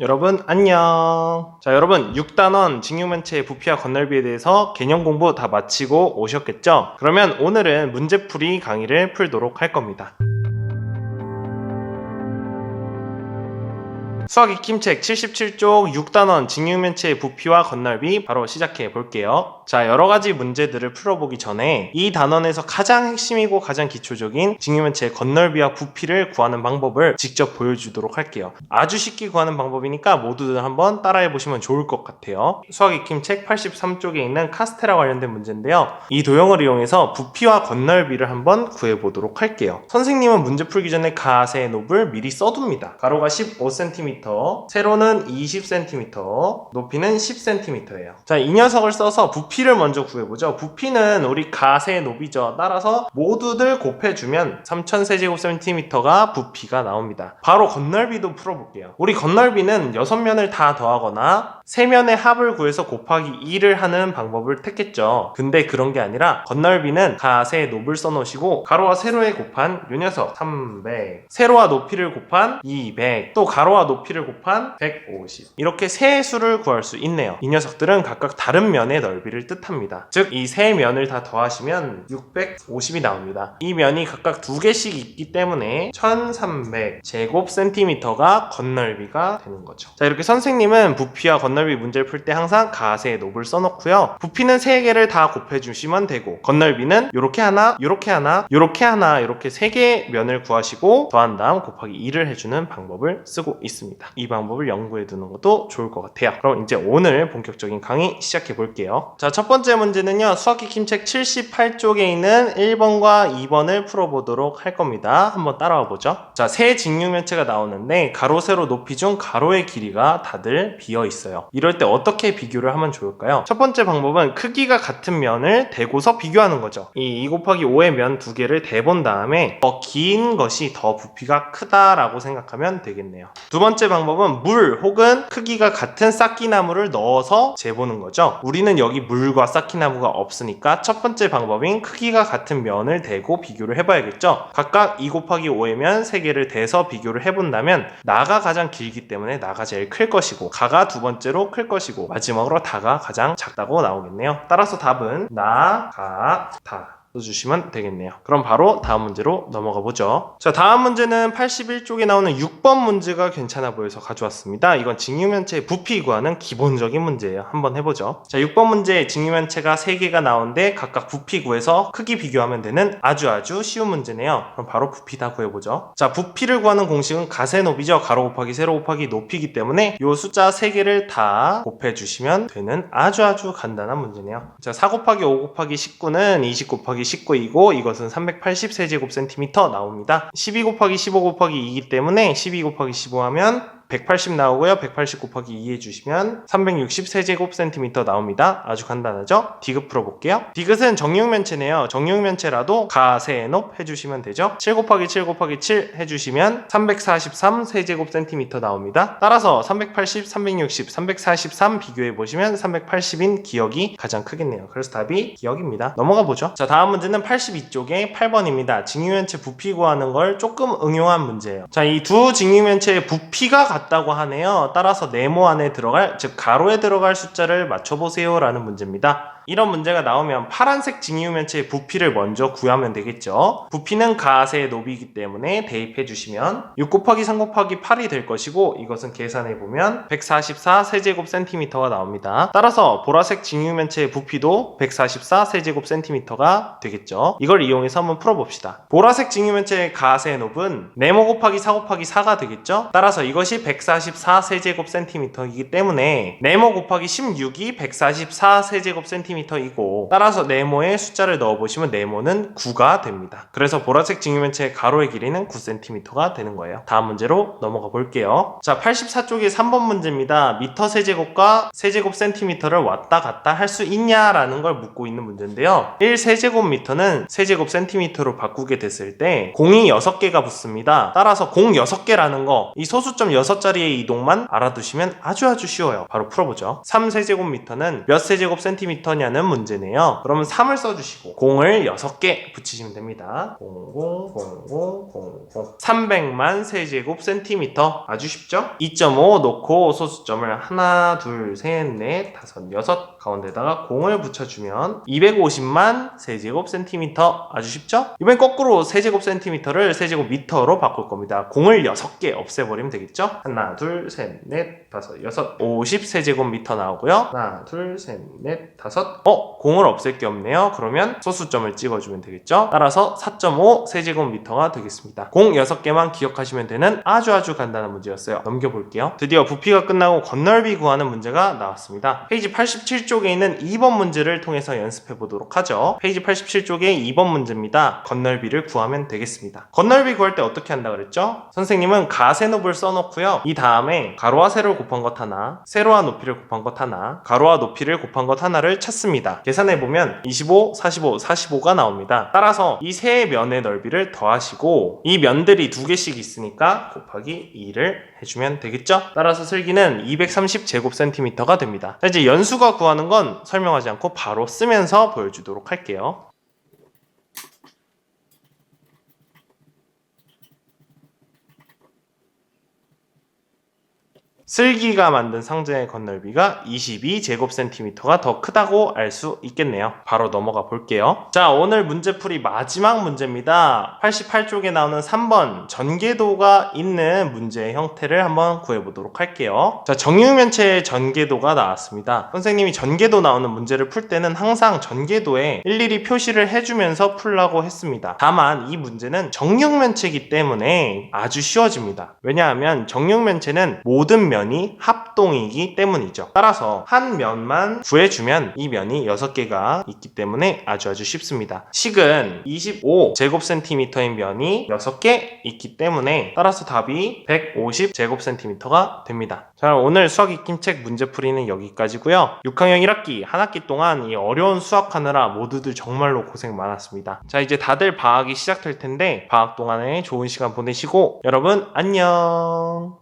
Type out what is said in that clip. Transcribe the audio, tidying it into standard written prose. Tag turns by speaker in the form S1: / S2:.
S1: 여러분 안녕. 자, 여러분 6단원 직육면체의 부피와 건널비에 대해서 개념 공부 다 마치고 오셨겠죠? 그러면 오늘은 문제풀이 강의를 풀도록 할 겁니다. 수학 익힘책 77쪽 6단원 직육면체의 부피와 건널비 바로 시작해 볼게요. 자, 여러가지 문제들을 풀어보기 전에 이 단원에서 가장 핵심이고 가장 기초적인 직육면체의 건널비와 부피를 구하는 방법을 직접 보여주도록 할게요. 아주 쉽게 구하는 방법이니까 모두들 한번 따라해 보시면 좋을 것 같아요. 수학 익힘책 83쪽에 있는 카스테라 관련된 문제인데요. 이 도형을 이용해서 부피와 건널비를 한번 구해 보도록 할게요. 선생님은 문제 풀기 전에 가세의 높을 미리 써둡니다. 가로가 15cm, 세로는 20cm, 높이는 10cm예요. 자, 이 녀석을 써서 부피를 먼저 구해보죠. 부피는 우리 가세의 높이죠. 따라서 모두들 곱해주면 3000세제곱cm가 부피가 나옵니다. 바로 건널비도 풀어볼게요. 우리 건널비는 6면을 다 더하거나 3면의 합을 구해서 곱하기 2를 하는 방법을 택했죠. 근데 그런 게 아니라 건널비는 가세의 높을 써놓으시고 가로와 세로에 곱한 요 녀석 300, 세로와 높이를 곱한 200, 또 가로와 높이를 곱한 150, 이렇게 세 수를 구할 수 있네요. 이 녀석들은 각각 다른 면의 넓이를 뜻합니다. 즉 이 세 면을 다 더하시면 650이 나옵니다. 이 면이 각각 두 개씩 있기 때문에 1300제곱센티미터가 건널비가 되는 거죠. 자, 이렇게 선생님은 부피와 건널비 문제를 풀 때 항상 가세의 높을 써놓고요. 부피는 3개를 다 곱해주시면 되고, 건널비는 요렇게 하나, 요렇게 하나, 요렇게 하나, 이렇게 3개의 면을 구하시고 더한 다음 곱하기 2를 해주는 방법을 쓰고 있습니다. 이 방법을 연구해 두는 것도 좋을 것 같아요. 그럼 이제 오늘 본격적인 강의 시작해 볼게요. 자, 첫 번째 문제는요, 수학 익힘책 78쪽에 있는 1번과 2번을 풀어보도록 할 겁니다. 한번 따라와 보죠. 자, 세 직육면체가 나오는데 가로, 세로, 높이 중 가로의 길이가 다들 비어 있어요. 이럴 때 어떻게 비교를 하면 좋을까요? 첫 번째 방법은 크기가 같은 면을 대고서 비교하는 거죠. 이 2 곱하기 5의 면 두 개를 대본 다음에 더 긴 것이 더 부피가 크다라고 생각하면 되겠네요. 두 번째 방법은 물 혹은 크기가 같은 쌓기나무를 넣어서 재보는 거죠. 우리는 여기 물과 쌓기나무가 없으니까 첫 번째 방법인 크기가 같은 면을 대고 비교를 해봐야겠죠. 각각 2 곱하기 5의 면 3개를 대서 비교를 해본다면 나가 가장 길기 때문에 나가 제일 클 것이고, 가가 두 번째로 클 것이고, 마지막으로 다가 가장 작다고 나오겠네요. 따라서 답은 나, 가, 다 써주시면 되겠네요. 그럼 바로 다음 문제로 넘어가 보죠. 자, 다음 문제는 81쪽에 나오는 6번 문제가 괜찮아 보여서 가져왔습니다. 이건 직육면체의 부피 구하는 기본적인 문제예요. 한번 해보죠. 자, 6번 문제 직육면체가 3개가 나오는데 각각 부피 구해서 크기 비교하면 되는 아주 쉬운 문제네요. 그럼 바로 부피 다 구해보죠. 자, 부피를 구하는 공식은 가세높이죠. 가로 곱하기 세로 곱하기 높이기 때문에 이 숫자 3개를 다 곱해주시면 되는 아주 간단한 문제네요. 자, 4 곱하기 5 곱하기 19는 20 곱하기 19이고 이것은 380세제곱센티미터 나옵니다. 12 곱하기 15 곱하기 2이기 때문에 12 곱하기 15 하면 180 나오고요. 180 곱하기 2 해주시면 360세제곱센티미터 나옵니다. 아주 간단하죠? 디귿 풀어볼게요. 디귿은 정육면체네요. 정육면체라도 가세의 높 해주시면 되죠. 7 곱하기 7 곱하기 7 해주시면 343세제곱센티미터 나옵니다. 따라서 380, 360, 343 비교해보시면 380인 기억이 가장 크겠네요. 그래서 답이 기억입니다. 넘어가 보죠. 자, 다음 문제는 82쪽에 8번입니다. 직육면체 부피 구하는 걸 조금 응용한 문제예요. 자, 이 두 직육면체의 부피가 같다고 하네요. 따라서 네모 안에 들어갈, 즉 가로에 들어갈 숫자를 맞춰보세요 라는 문제입니다. 이런 문제가 나오면 파란색 직육면체의 부피를 먼저 구하면 되겠죠. 부피는 가세의 높이이기 때문에 대입해 주시면 6 곱하기 3 곱하기 8이 될 것이고, 이것은 계산해 보면 144세제곱센티미터가 나옵니다. 따라서 보라색 직육면체의 부피도 144세제곱센티미터가 되겠죠. 이걸 이용해서 한번 풀어봅시다. 보라색 직육면체의 가세의 높은 네모 곱하기 4 곱하기 4가 되겠죠. 따라서 이것이 144세제곱센티미터이기 때문에 네모 곱하기 16이 144세제곱센티미터이고, 따라서 네모에 숫자를 넣어보시면 네모는 9가 됩니다. 그래서 보라색 직육면체의 가로의 길이는 9cm가 되는 거예요. 다음 문제로 넘어가 볼게요. 자, 84쪽에 3번 문제입니다. 미터 세제곱과 세제곱센티미터를 왔다 갔다 할 수 있냐라는 걸 묻고 있는 문제인데요. 1세제곱미터는 세제곱센티미터로 바꾸게 됐을 때 공이 6개가 붙습니다. 따라서 공 6개라는 거, 이 소수점 6자리의 이동만 알아두시면 아주 쉬워요. 바로 풀어보죠. 3세제곱미터는 몇 세제곱센티미터냐 거냐는 문제네요. 그러면 3을 써주시고 공을 6개 붙이시면 됩니다. 000000 300만 세제곱 센티미터. 아주 쉽죠? 2.5 놓고 소수점을 하나, 둘, 셋, 넷, 다섯, 여섯 가운데다가 공을 붙여주면 250만 세제곱 센티미터. 아주 쉽죠? 이번엔 거꾸로 세제곱 센티미터를 세제곱 미터로 바꿀 겁니다. 공을 6개 없애버리면 되겠죠? 하나, 둘, 셋, 넷, 다섯, 여섯, 50 세제곱 미터 나오고요. 하나, 둘, 셋, 넷, 다섯. 공을 없앨 게 없네요. 그러면 소수점을 찍어주면 되겠죠? 따라서 4.5 세제곱 미터가 되겠습니다. 공 6개만 기억하시면 되는 아주 간단한 문제였어요. 넘겨볼게요. 드디어 부피가 끝나고 건널비 구하는 문제가 나왔습니다. 페이지 87쪽에 있는 2번 문제를 통해서 연습해 보도록 하죠. 페이지 87쪽에 2번 문제입니다. 건널비를 구하면 되겠습니다. 건널비 구할 때 어떻게 한다 그랬죠? 선생님은 가세노브를 써놓고요. 이 다음에 가로와 세로를 곱한 것 하나, 세로와 높이를 곱한 것 하나, 가로와 높이를 곱한 것 하나를 찾습니다. 계산해보면 25, 45, 45가 나옵니다. 따라서 이 세 면의 넓이를 더하시고 이 면들이 2개씩 있으니까 곱하기 2를 해주면 되겠죠? 따라서 슬기는 230제곱센티미터가 됩니다. 자, 이제 연수가 구하는 건 설명하지 않고 바로 쓰면서 보여주도록 할게요. 슬기가 만든 상자의 건널비가 22제곱센티미터가 더 크다고 알 수 있겠네요. 바로 넘어가 볼게요. 자, 오늘 문제풀이 마지막 문제입니다. 88쪽에 나오는 3번 전개도가 있는 문제의 형태를 한번 구해보도록 할게요. 자, 정육면체의 전개도가 나왔습니다. 선생님이 전개도 나오는 문제를 풀 때는 항상 전개도에 일일이 표시를 해주면서 풀라고 했습니다. 다만 이 문제는 정육면체이기 때문에 아주 쉬워집니다. 왜냐하면 정육면체는 모든 면이 합동이기 때문이죠. 따라서 한 면만 구해주면 이 면이 6개가 있기 때문에 아주 쉽습니다. 식은 25제곱센티미터인 면이 6개 있기 때문에 따라서 답이 150제곱센티미터가 됩니다. 자, 오늘 수학 익힘책 문제풀이는 여기까지고요. 6학년 1학기 한 학기 동안 이 어려운 수학하느라 모두들 정말로 고생 많았습니다. 자, 이제 다들 방학이 시작될 텐데 방학 동안에 좋은 시간 보내시고 여러분 안녕.